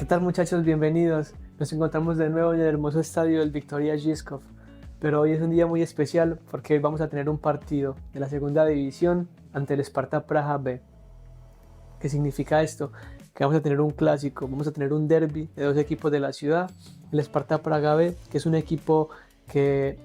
tal, muchachos? Bienvenidos. Nos encontramos de nuevo en el hermoso estadio del Viktoria Žižkov. Pero hoy es un día muy especial porque hoy vamos a tener un partido de la segunda división ante el Sparta Praha B. ¿Qué significa esto? Que vamos a tener un clásico, vamos a tener un derbi de dos equipos de la ciudad. El Sparta Praha B, que es un equipo que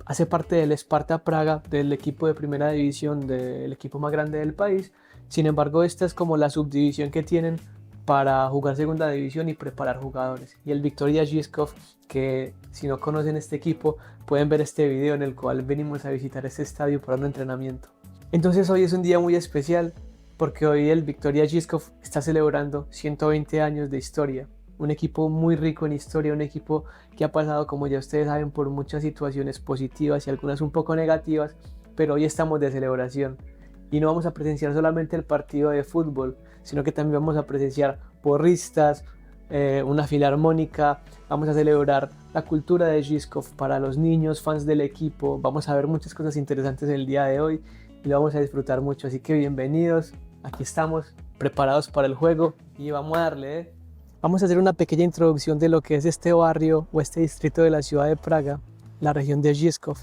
hace parte del Sparta Praga, del equipo de primera división, del equipo más grande del país. Sin embargo, esta es como la subdivisión que tienen para jugar segunda división y preparar jugadores. Y el Viktoria Žižkov, que si no conocen este equipo, pueden ver este video en el cual venimos a visitar este estadio para un entrenamiento. Entonces hoy es un día muy especial porque hoy el Viktoria Žižkov está celebrando 120 años de historia. Un equipo muy rico en historia, un equipo que ha pasado, como ya ustedes saben, por muchas situaciones positivas y algunas un poco negativas, pero hoy estamos de celebración. Y no vamos a presenciar solamente el partido de fútbol, sino que también vamos a presenciar porristas, una filarmónica, vamos a celebrar la cultura de Žižkov para los niños, fans del equipo. Vamos a ver muchas cosas interesantes el día de hoy y lo vamos a disfrutar mucho, así que bienvenidos, aquí estamos preparados para el juego y vamos a darle. Vamos a hacer una pequeña introducción de lo que es este barrio o este distrito de la ciudad de Praga, la región de Žižkov,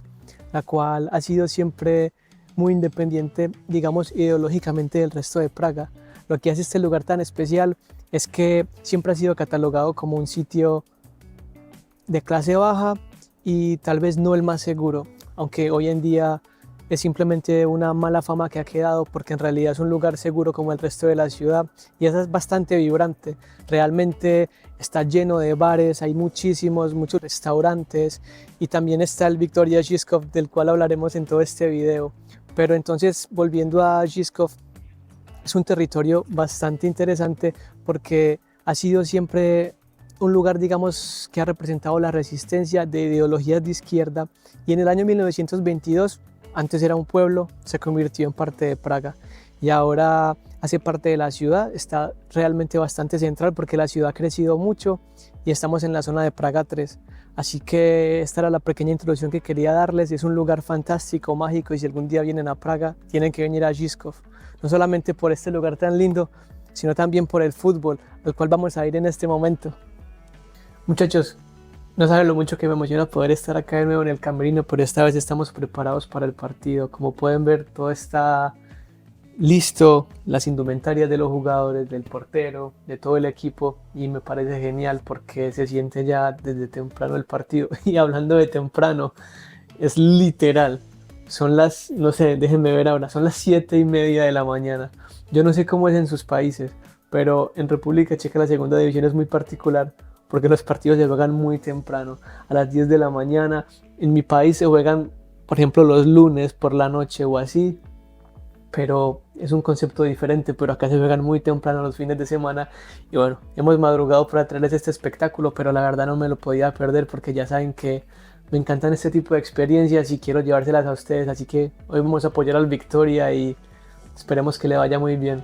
la cual ha sido siempre muy independiente, digamos, ideológicamente del resto de Praga. Lo que hace este lugar tan especial es que siempre ha sido catalogado como un sitio de clase baja y tal vez no el más seguro, aunque hoy en día es simplemente una mala fama que ha quedado, porque en realidad es un lugar seguro como el resto de la ciudad y es bastante vibrante. Realmente está lleno de bares, hay muchos restaurantes y también está el Viktoria Žižkov, del cual hablaremos en todo este video. Pero entonces, volviendo a Žižkov, es un territorio bastante interesante porque ha sido siempre un lugar, digamos, que ha representado la resistencia de ideologías de izquierda, y en el año 1922, antes era un pueblo, se convirtió en parte de Praga y ahora hace parte de la ciudad. Está realmente bastante central porque la ciudad ha crecido mucho y estamos en la zona de Praga 3. Así que esta era la pequeña introducción que quería darles. Es un lugar fantástico, mágico, y si algún día vienen a Praga, tienen que venir a Žižkov. No solamente por este lugar tan lindo, sino también por el fútbol, al cual vamos a ir en este momento. Muchachos, no saben lo mucho que me emociona poder estar acá de nuevo en el camerino, pero esta vez estamos preparados para el partido. Como pueden ver, todo está listo, las indumentarias de los jugadores, del portero, de todo el equipo, y me parece genial porque se siente ya desde temprano el partido. Y hablando de temprano, es literal, son las, no sé, déjenme ver ahora, son las 7:30 de la mañana. Yo no sé cómo es en sus países, pero en República Checa la segunda división es muy particular porque los partidos se juegan muy temprano, a las 10 de la mañana. En mi país se juegan, por ejemplo, los lunes por la noche o así, pero es un concepto diferente. Pero acá se juegan muy temprano los fines de semana y bueno, hemos madrugado para traerles este espectáculo, pero la verdad no me lo podía perder porque ya saben que me encantan este tipo de experiencias y quiero llevárselas a ustedes, así que hoy vamos a apoyar al Viktoria y esperemos que le vaya muy bien.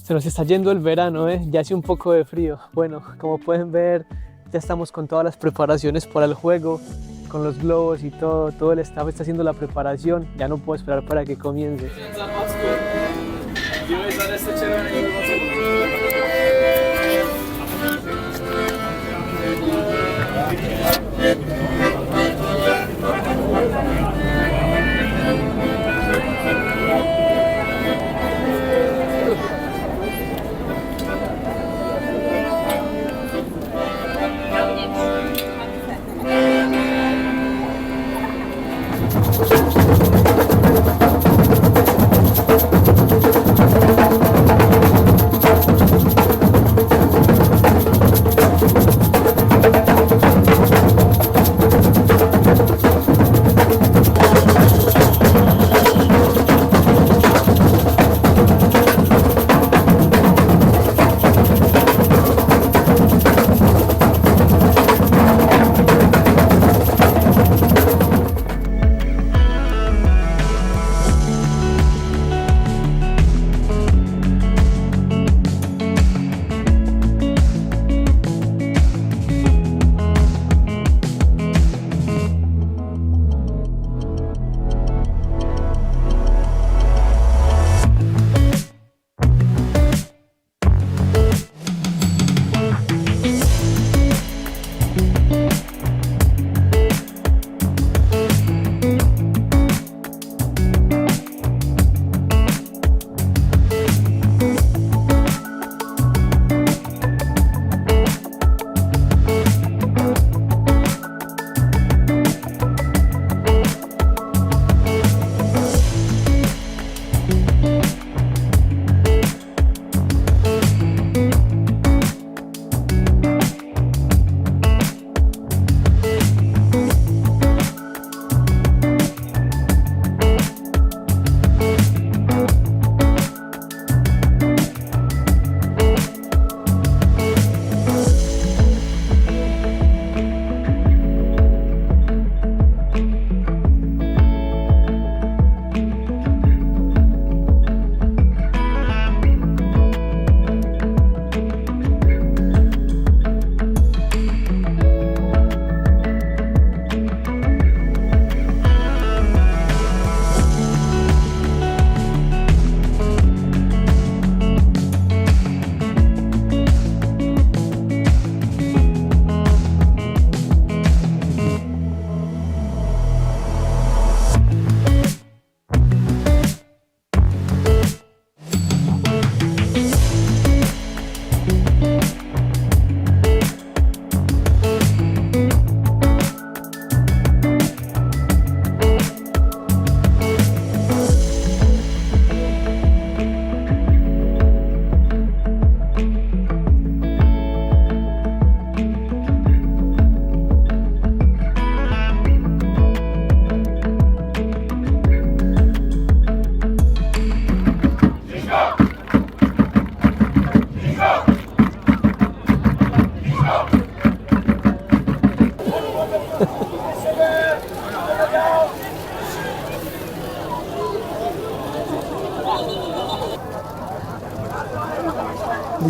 Se nos está yendo el verano, ya hace un poco de frío. Bueno, como pueden ver, ya estamos con todas las preparaciones para el juego, con los globos y todo el staff está haciendo la preparación. Ya no puedo esperar para que comience.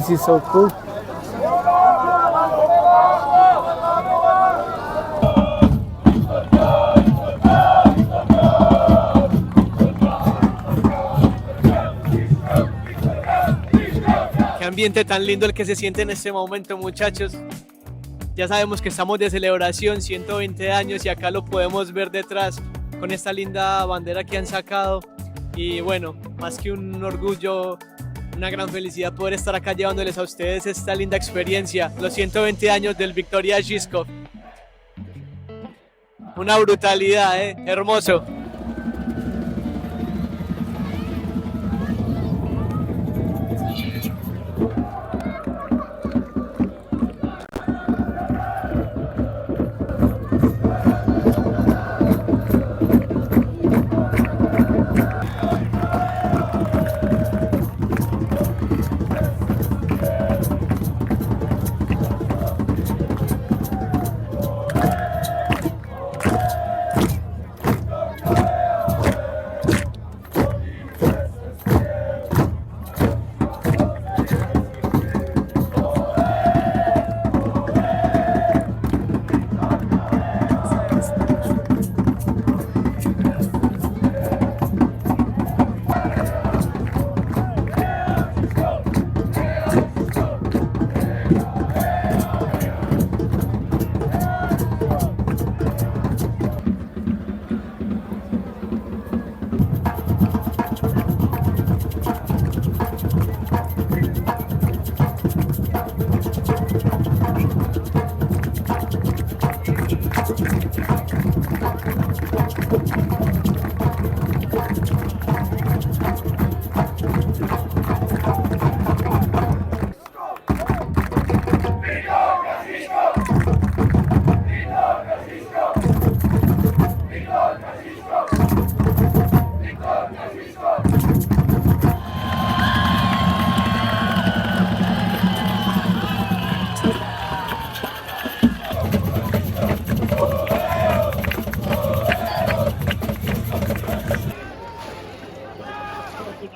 This is so cool. Qué ambiente tan lindo el que se siente en este momento, muchachos. Ya sabemos que estamos de celebración, 120 años, y acá lo podemos ver detrás con esta linda bandera que han sacado. Y bueno, más que un orgullo, una gran felicidad poder estar acá llevándoles a ustedes esta linda experiencia, los 120 años del Victoria Zyskov. Una brutalidad, hermoso.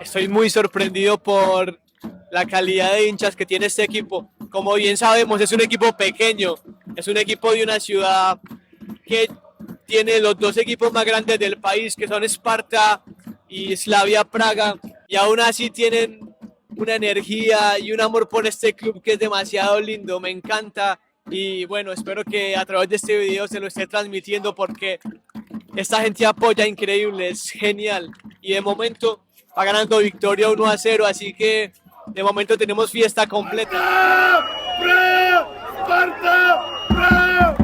Estoy muy sorprendido por la calidad de hinchas que tiene este equipo. Como bien sabemos, es un equipo pequeño, es un equipo de una ciudad que tiene los dos equipos más grandes del país, que son Sparta y Slavia Praga, y aún así tienen una energía y un amor por este club que es demasiado lindo, me encanta. Y bueno, espero que a través de este video se lo esté transmitiendo porque esta gente apoya increíble, es genial. Y de momento va ganando Victoria 1-0, así que de momento tenemos fiesta completa. ¡Bravo! ¡Sparta! ¡Bravo!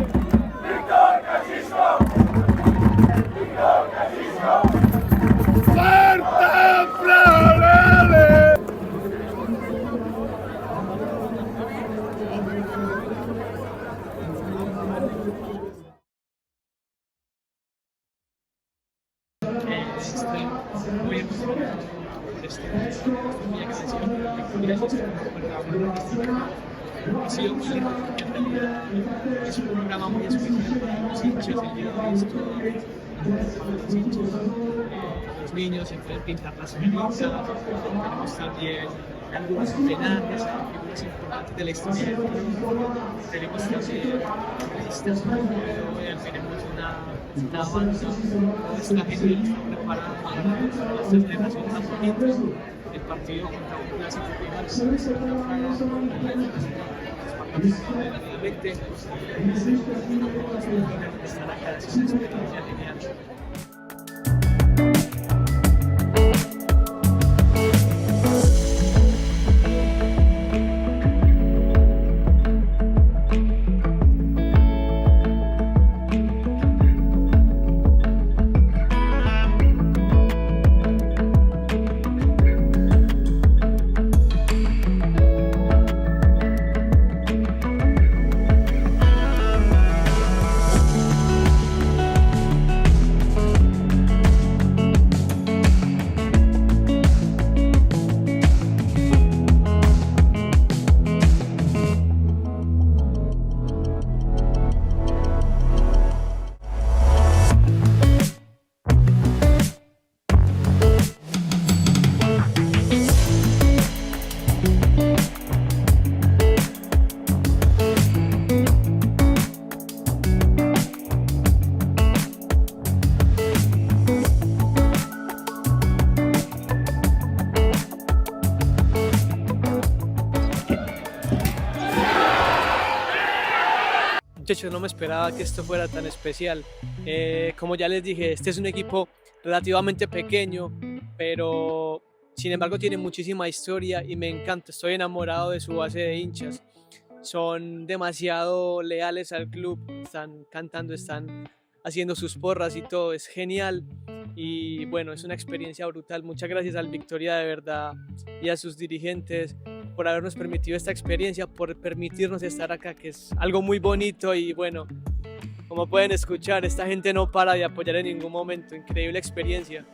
¡Victoria Cisco! ¡Victoria Cisco! ¡Sparta! ¡Bravo! Estoy muy emocionado por muy agradecido por la victoria, por la logística. Ha sido muy lindo porque en realidad es un programa muy especial para los hinchas. El día de hoy es todo para los hinchas. Los niños se pueden pintar las camisas. Tenemos también algunos homenajes a figuras importantes de la historia del club. Tenemos también artistas, tenemos una banda, esta gente está preparada para esta celebración tan bonita. El partido contra un clásico rival, obviamente, estar acá es una experiencia genial. Muchachos, no me esperaba que esto fuera tan especial. Como ya les dije, este es un equipo relativamente pequeño, pero sin embargo tiene muchísima historia y me encanta. Estoy enamorado de su base de hinchas. Son demasiado leales al club, están cantando, están haciendo sus porras y todo, es genial. Y bueno, es una experiencia brutal. Muchas gracias al Victoria de verdad y a sus dirigentes por habernos permitido esta experiencia, por permitirnos estar acá, que es algo muy bonito. Y bueno, como pueden escuchar, esta gente no para de apoyar en ningún momento. Increíble experiencia.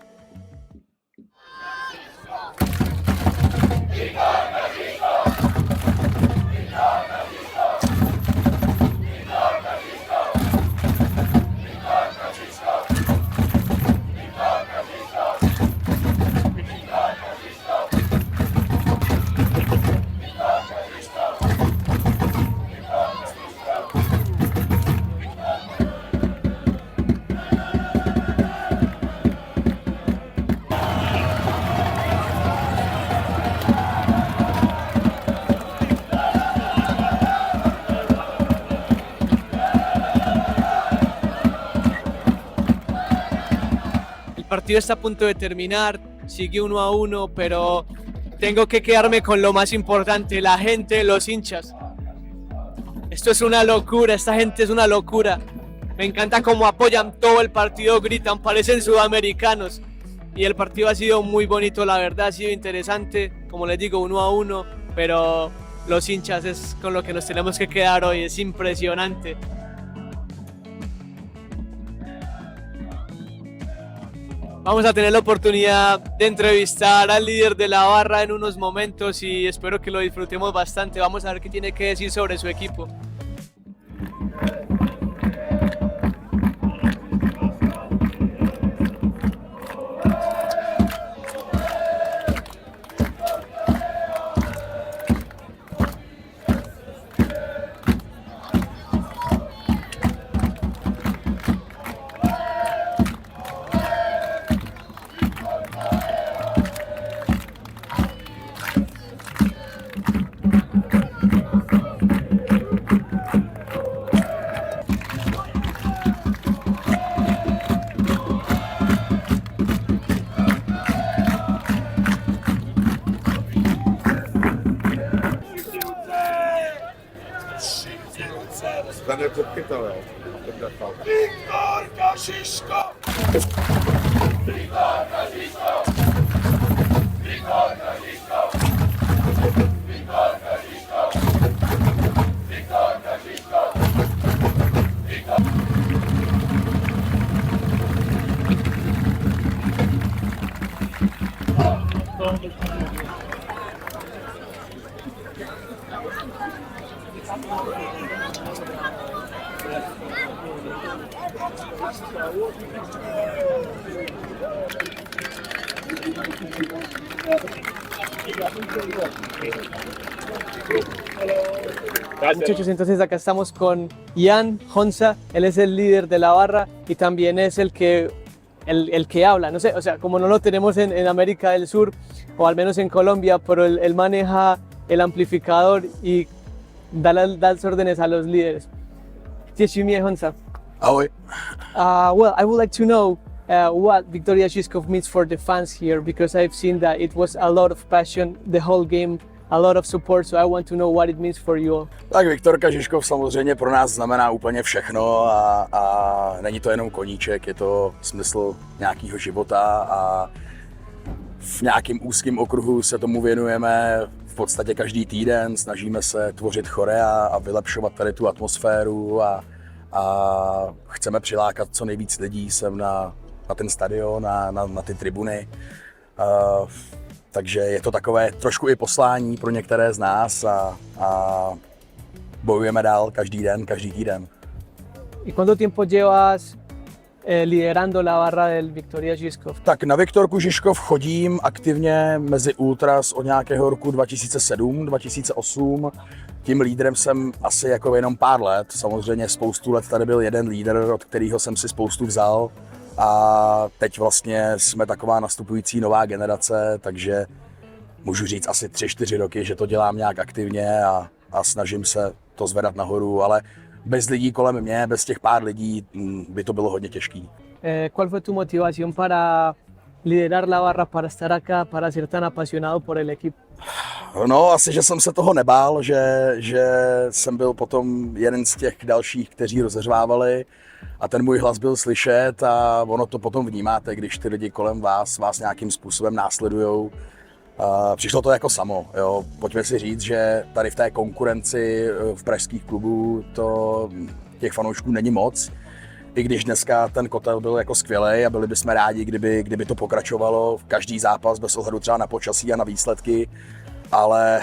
El partido está a punto de terminar, sigue 1-1, pero tengo que quedarme con lo más importante, la gente, los hinchas. Esto es una locura, esta gente es una locura. Me encanta cómo apoyan todo el partido, gritan, parecen sudamericanos. Y el partido ha sido muy bonito, la verdad, ha sido interesante. Como les digo, 1-1, pero los hinchas es con lo que nos tenemos que quedar hoy, es impresionante. Vamos a tener la oportunidad de entrevistar al líder de la barra en unos momentos y espero que lo disfrutemos bastante. Vamos a ver qué tiene que decir sobre su equipo. Pane předkytele, Viktorka Žižkov! Muchachos, entonces acá estamos con Ian Honza, él es el líder de la barra y también es el que habla, no sé, o sea, como no lo tenemos en América del Sur o al menos en Colombia, pero él maneja el amplificador y da las órdenes a los líderes. Cześć mi Honza. Ahoj. Well, I would like to know what Viktoria Žižkov means for the fans here, because I've seen that it was a lot of passion, the whole game, a lot of support, so I want to know what it means for you all. Tak Viktorka Žižkov samozřejmě pro nás znamená úplně všechno a není to jenom koníček, je to smysl nějakého života a v nějakém úzkém okruhu se tomu věnujeme v podstatě každý týden, snažíme se tvořit chorea a vylepšovat tady tu atmosféru a chceme přilákat co nejvíc lidí sem na ten stadion, na ty tribuny. Takže je to takové trošku i poslání pro některé z nás a bojujeme dál každý den, každý týden. ¿Y cuánto tiempo llevas liderando la barra del Viktoria Žižkov? Tak na Viktorku Žižkov chodím aktivně mezi ultras od nějakého roku 2007-2008. Tím lídrem jsem asi jako jenom pár let. Samozřejmě spoustu let tady byl jeden lídr, od kterého jsem si spoustu vzal. A teď vlastně jsme taková nastupující nová generace, takže můžu říct asi 3-4 roky, že to dělám nějak aktivně a snažím se to zvedat nahoru, ale bez lidí kolem mě, bez těch pár lidí by to bylo hodně těžký. ¿Cuál fue tu motivación para liderar la barra, para estar acá, para ser tan apasionado por el equipo? No, asi, že jsem se toho nebál, že jsem byl potom jeden z těch dalších, kteří rozehřvávali a ten můj hlas byl slyšet a ono to potom vnímáte, když ty lidi kolem vás nějakým způsobem následujou. Přišlo to jako samo, jo. Pojďme si říct, že tady v té konkurenci v pražských klubů těch fanoušků není moc. I když dneska ten kotel byl jako skvělej a byli bychom rádi, kdyby to pokračovalo v každý zápas bez ohledu třeba na počasí a na výsledky, ale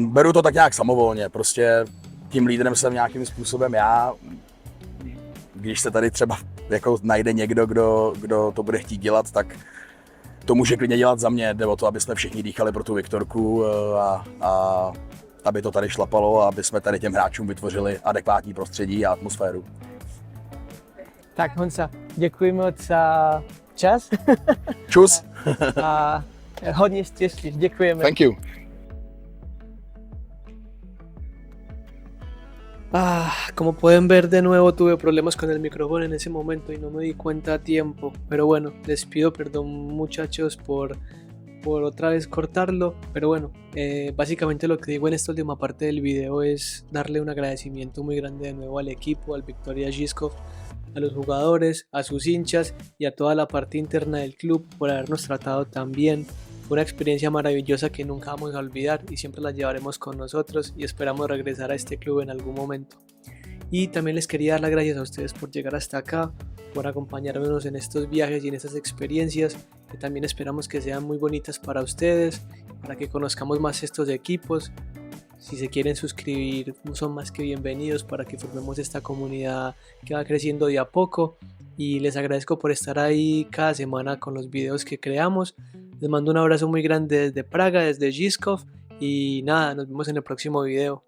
beru to tak nějak samovolně, prostě tím lídrem jsem nějakým způsobem já. Když se tady třeba jako najde někdo, kdo to bude chtít dělat, tak to může klidně dělat za mě, jde o to, aby jsme všichni dýchali pro tu Viktorku a aby to tady šlapalo a aby jsme tady těm hráčům vytvořili adekvátní prostředí a atmosféru. Tak Honza, děkuji moc za čas. Čus. A hodně štěstí, děkujeme. Thank you. Como pueden ver, de nuevo tuve problemas con el micrófono en ese momento y no me di cuenta a tiempo, pero bueno, les pido perdón muchachos por otra vez cortarlo, pero bueno, básicamente lo que digo en esta última parte del video es darle un agradecimiento muy grande de nuevo al equipo, al Viktoria Žižkov, a los jugadores, a sus hinchas y a toda la parte interna del club por habernos tratado tan bien. Fue una experiencia maravillosa que nunca vamos a olvidar y siempre la llevaremos con nosotros y esperamos regresar a este club en algún momento. Y también les quería dar las gracias a ustedes por llegar hasta acá, por acompañarnos en estos viajes y en estas experiencias que también esperamos que sean muy bonitas para ustedes, para que conozcamos más estos equipos. Si se quieren suscribir son más que bienvenidos para que formemos esta comunidad que va creciendo de a poco. Y les agradezco por estar ahí cada semana con los videos que creamos. Les mando un abrazo muy grande desde Praga, desde Žižkov y nada, nos vemos en el próximo video.